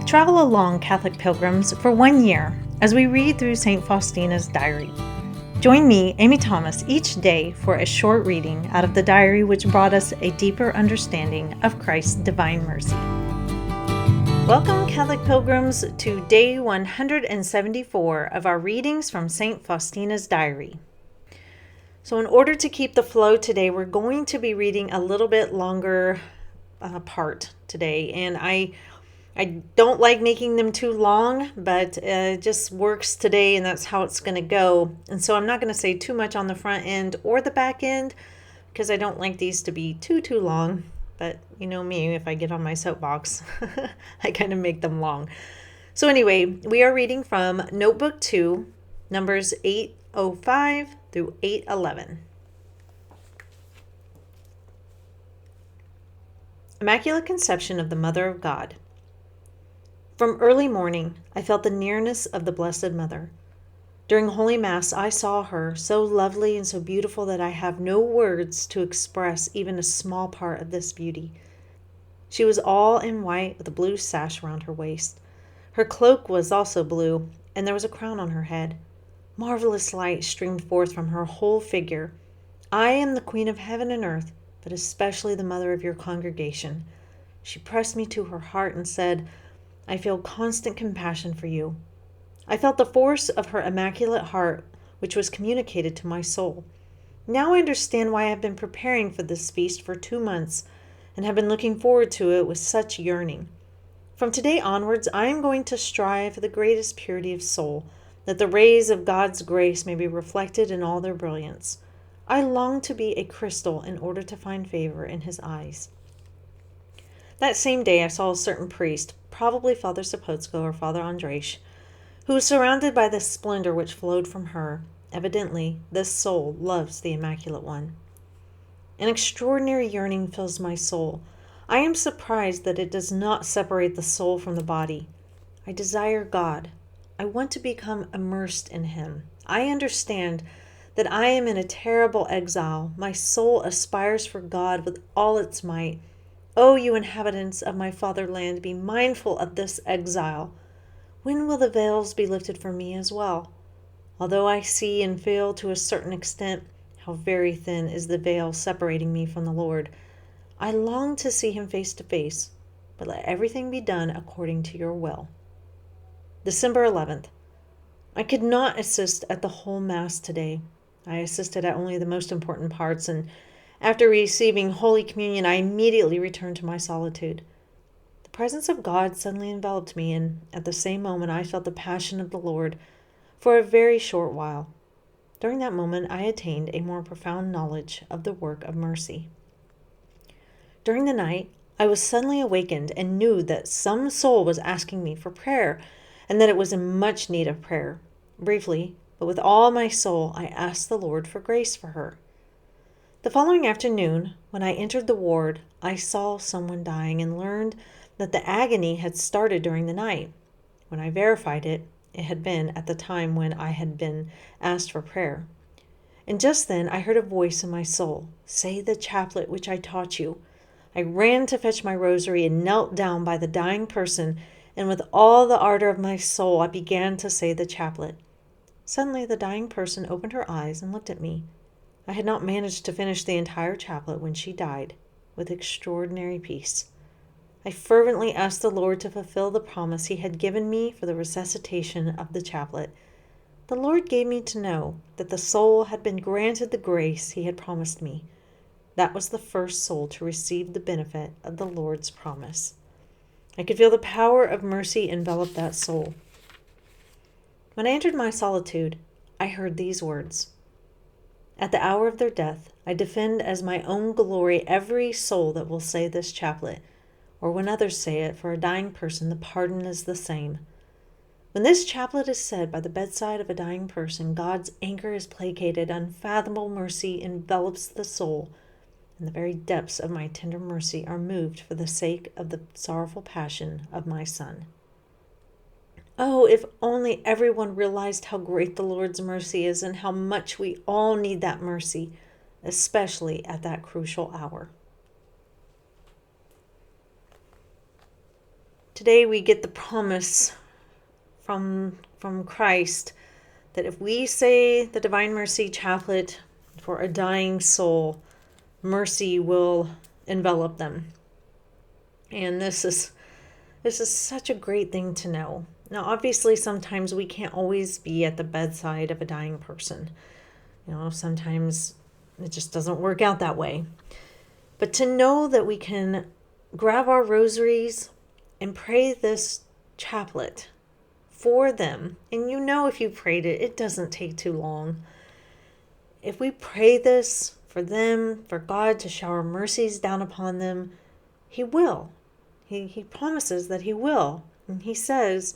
Travel along, Catholic pilgrims, for 1 year as we read through St. Faustina's diary. Join me, Amy Thomas, each day for a short reading out of the diary which brought us a deeper understanding of Christ's divine mercy. Welcome, Catholic pilgrims, to day 174 of our readings from St. Faustina's diary. So in order to keep the flow today, we're going to be reading a little bit longer part today, and I don't like making them too long, but it just works today, and that's how it's going to go. And so I'm not going to say too much on the front end or the back end because I don't like these to be too long. But you know me, if I get on my soapbox, I kind of make them long. So anyway, we are reading from Notebook 2, numbers 805 through 811. Immaculate Conception of the Mother of God. From early morning, I felt the nearness of the Blessed Mother. During Holy Mass, I saw her, so lovely and so beautiful that I have no words to express even a small part of this beauty. She was all in white with a blue sash around her waist. Her cloak was also blue, and there was a crown on her head. Marvelous light streamed forth from her whole figure. I am the Queen of heaven and earth, but especially the mother of your congregation. She pressed me to her heart and said, I feel constant compassion for you. I felt the force of her immaculate heart, which was communicated to my soul. Now I understand why I have been preparing for this feast for 2 months and have been looking forward to it with such yearning. From today onwards, I am going to strive for the greatest purity of soul, that the rays of God's grace may be reflected in all their brilliance. I long to be a crystal in order to find favor in his eyes. That same day I saw a certain priest, probably Father Sapotsko or Father András, who was surrounded by the splendor which flowed from her. Evidently, this soul loves the Immaculate One. An extraordinary yearning fills my soul. I am surprised that it does not separate the soul from the body. I desire God. I want to become immersed in him. I understand that I am in a terrible exile. My soul aspires for God with all its might. O you inhabitants of my fatherland, be mindful of this exile. When will the veils be lifted for me as well? Although I see and feel to a certain extent how very thin is the veil separating me from the Lord, I long to see him face to face, but let everything be done according to your will. December 11th. I could not assist at the whole Mass today. I assisted at only the most important parts, and after receiving Holy Communion, I immediately returned to my solitude. The presence of God suddenly enveloped me, and at the same moment I felt the passion of the Lord for a very short while. During that moment, I attained a more profound knowledge of the work of mercy. During the night, I was suddenly awakened and knew that some soul was asking me for prayer, and that it was in much need of prayer. Briefly, but with all my soul, I asked the Lord for grace for her. The following afternoon, when I entered the ward, I saw someone dying and learned that the agony had started during the night. When I verified it, it had been at the time when I had been asked for prayer. And just then I heard a voice in my soul, say the chaplet which I taught you. I ran to fetch my rosary and knelt down by the dying person, and with all the ardor of my soul I began to say the chaplet. Suddenly the dying person opened her eyes and looked at me. I had not managed to finish the entire chaplet when she died, with extraordinary peace. I fervently asked the Lord to fulfill the promise he had given me for the resuscitation of the chaplet. The Lord gave me to know that the soul had been granted the grace he had promised me. That was the first soul to receive the benefit of the Lord's promise. I could feel the power of mercy envelop that soul. When I entered my solitude, I heard these words. At the hour of their death, I defend as my own glory every soul that will say this chaplet, or when others say it, for a dying person the pardon is the same. When this chaplet is said by the bedside of a dying person, God's anger is placated, unfathomable mercy envelops the soul, and the very depths of my tender mercy are moved for the sake of the sorrowful passion of my Son. Oh, if only everyone realized how great the Lord's mercy is and how much we all need that mercy, especially at that crucial hour. Today we get the promise from Christ that if we say the Divine Mercy Chaplet for a dying soul, mercy will envelop them. And this is such a great thing to know. Now, obviously, sometimes we can't always be at the bedside of a dying person. Sometimes it just doesn't work out that way. But to know that we can grab our rosaries and pray this chaplet for them. And if you prayed it, it doesn't take too long. If we pray this for them, for God to shower mercies down upon them, He will. He promises that He will. And He says,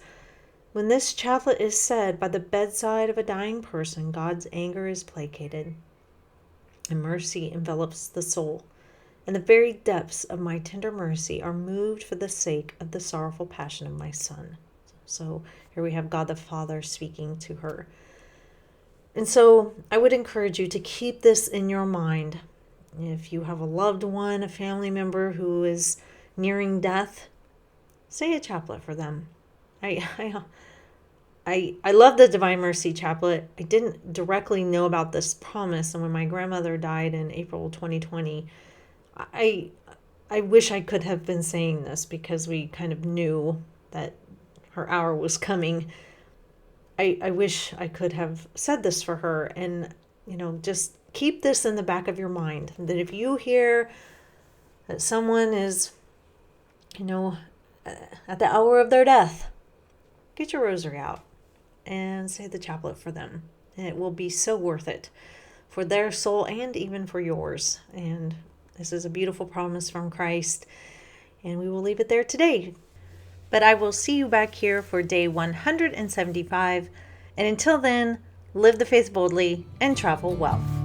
when this chaplet is said by the bedside of a dying person, God's anger is placated, and mercy envelops the soul. And the very depths of my tender mercy are moved for the sake of the sorrowful passion of my Son. So here we have God the Father speaking to her. And so I would encourage you to keep this in your mind. If you have a loved one, a family member who is nearing death, say a chaplet for them. I love the Divine Mercy Chaplet. I didn't directly know about this promise, and when my grandmother died in April 2020, I wish I could have been saying this because we kind of knew that her hour was coming. I wish I could have said this for her, and just keep this in the back of your mind, that if you hear that someone is at the hour of their death, get your rosary out and say the chaplet for them, and it will be so worth it for their soul and even for yours. And this is a beautiful promise from Christ, and we will leave it there today. But I will see you back here for day 175. And until then, live the faith boldly and travel well.